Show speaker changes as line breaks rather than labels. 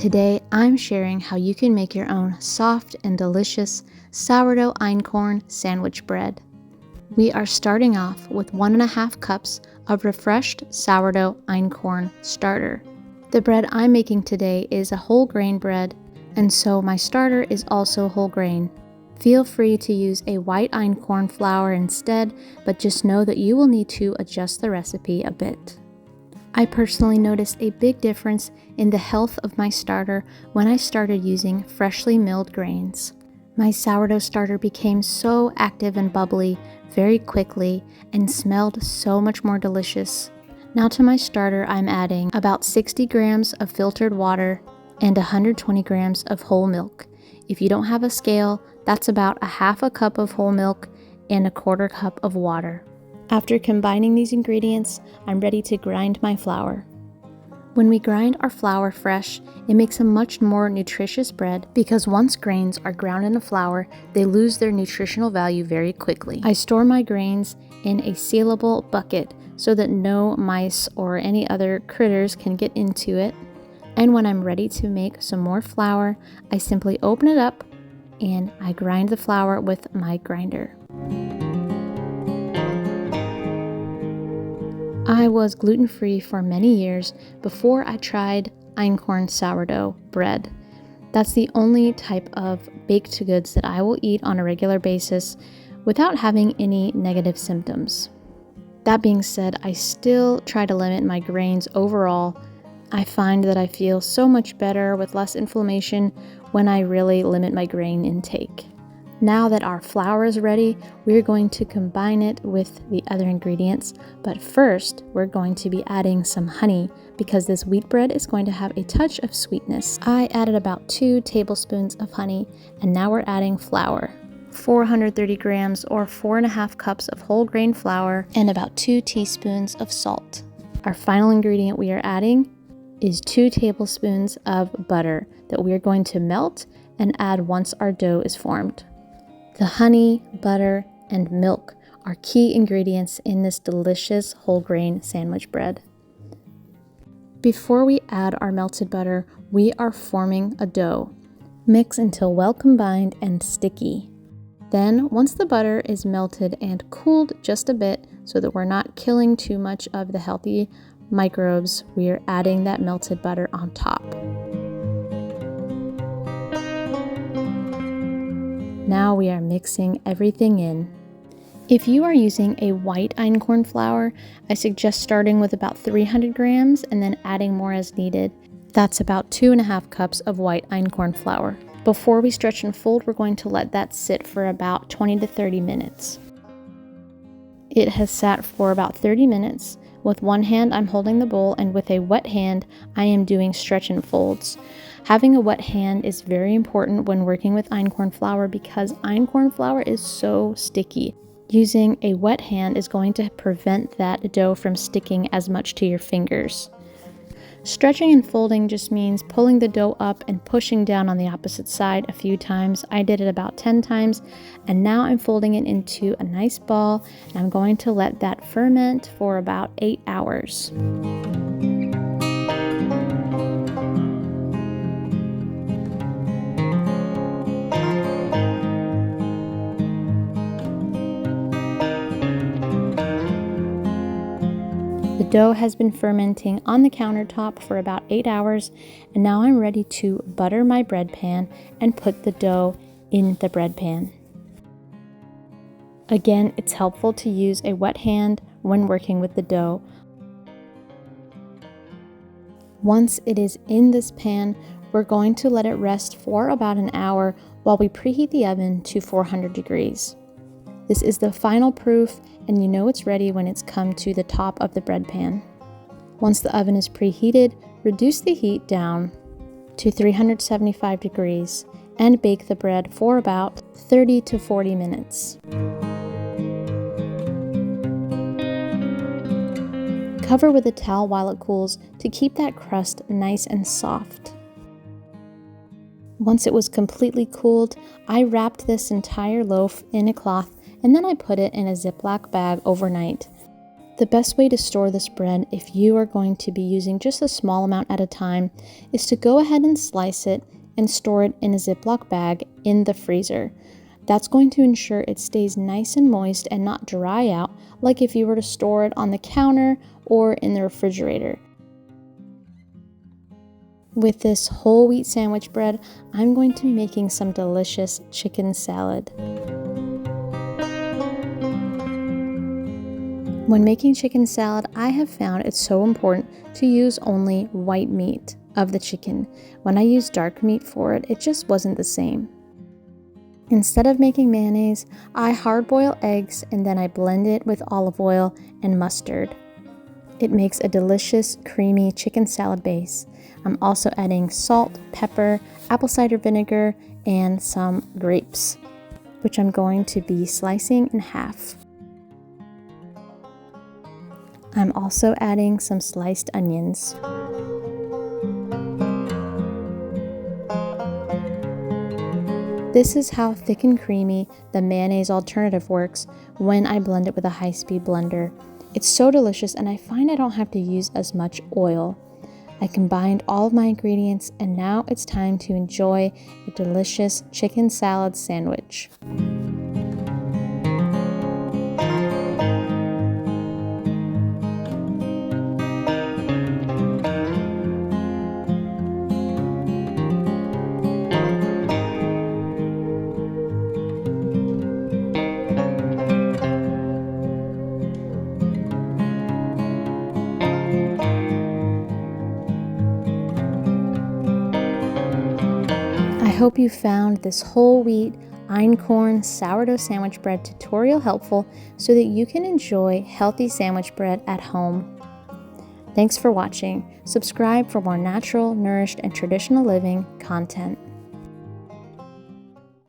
Today I'm sharing how you can make your own soft and delicious sourdough einkorn sandwich bread. We are starting off with 1.5 cups of refreshed sourdough einkorn starter. The bread I'm making today is a whole grain bread, and so my starter is also whole grain. Feel free to use a white einkorn flour instead, but just know that you will need to adjust the recipe a bit. I personally noticed a big difference in the health of my starter when I started using freshly milled grains. My sourdough starter became so active and bubbly very quickly and smelled so much more delicious. Now to my starter, I'm adding about 60 grams of filtered water and 120 grams of whole milk. If you don't have a scale, that's about 1/2 cup of whole milk and 1/4 cup of water. After combining these ingredients, I'm ready to grind my flour. When we grind our flour fresh, it makes a much more nutritious bread because once grains are ground into flour, they lose their nutritional value very quickly. I store my grains in a sealable bucket so that no mice or any other critters can get into it. And when I'm ready to make some more flour, I simply open it up and I grind the flour with my grinder. I was gluten-free for many years before I tried einkorn sourdough bread. That's the only type of baked goods that I will eat on a regular basis without having any negative symptoms. That being said, I still try to limit my grains overall. I find that I feel so much better with less inflammation when I really limit my grain intake. Now that our flour is ready, we're going to combine it with the other ingredients, but first we're going to be adding some honey because this wheat bread is going to have a touch of sweetness. I added about 2 tablespoons of honey, and now we're adding flour. 430 grams or 4.5 cups of whole grain flour and about 2 teaspoons of salt. Our final ingredient we are adding is 2 tablespoons of butter that we are going to melt and add once our dough is formed. The honey, butter, and milk are key ingredients in this delicious whole grain sandwich bread. Before we add our melted butter, we are forming a dough. Mix until well combined and sticky. Then, once the butter is melted and cooled just a bit so that we're not killing too much of the healthy microbes, we are adding that melted butter on top. Now we are mixing everything in. If you are using a white einkorn flour, I suggest starting with about 300 grams and then adding more as needed. That's about 2.5 cups of white einkorn flour. Before we stretch and fold, we're going to let that sit for about 20 to 30 minutes. It has sat for about 30 minutes. With one hand, I'm holding the bowl, and with a wet hand, I am doing stretch and folds. Having a wet hand is very important when working with einkorn flour because einkorn flour is so sticky. Using a wet hand is going to prevent that dough from sticking as much to your fingers. Stretching and folding just means pulling the dough up and pushing down on the opposite side a few times. I did it about 10 times, and now I'm folding it into a nice ball, and I'm going to let that ferment for about 8 hours. The dough has been fermenting on the countertop for about 8 hours, and now I'm ready to butter my bread pan and put the dough in the bread pan. Again, it's helpful to use a wet hand when working with the dough. Once it is in this pan, we're going to let it rest for about an hour while we preheat the oven to 400 degrees. This is the final proof, and you know it's ready when it's come to the top of the bread pan. Once the oven is preheated, reduce the heat down to 375 degrees and bake the bread for about 30 to 40 minutes. Cover with a towel while it cools to keep that crust nice and soft. Once it was completely cooled, I wrapped this entire loaf in a cloth and then I put it in a Ziploc bag overnight. The best way to store this bread, if you are going to be using just a small amount at a time, is to go ahead and slice it and store it in a Ziploc bag in the freezer. That's going to ensure it stays nice and moist and not dry out like if you were to store it on the counter or in the refrigerator. With this whole wheat sandwich bread, I'm going to be making some delicious chicken salad. When making chicken salad, I have found it's so important to use only white meat of the chicken. When I used dark meat for it, it just wasn't the same. Instead of making mayonnaise, I hard boil eggs and then I blend it with olive oil and mustard. It makes a delicious, creamy chicken salad base. I'm also adding salt, pepper, apple cider vinegar, and some grapes, which I'm going to be slicing in half. I'm also adding some sliced onions. This is how thick and creamy the mayonnaise alternative works when I blend it with a high-speed blender. It's so delicious and I find I don't have to use as much oil. I combined all of my ingredients and now it's time to enjoy a delicious chicken salad sandwich. I hope you found this whole wheat EINKORN sourdough sandwich bread tutorial helpful so that you can enjoy healthy sandwich bread at home. Thanks for watching. Subscribe for more natural, nourished, and traditional living content.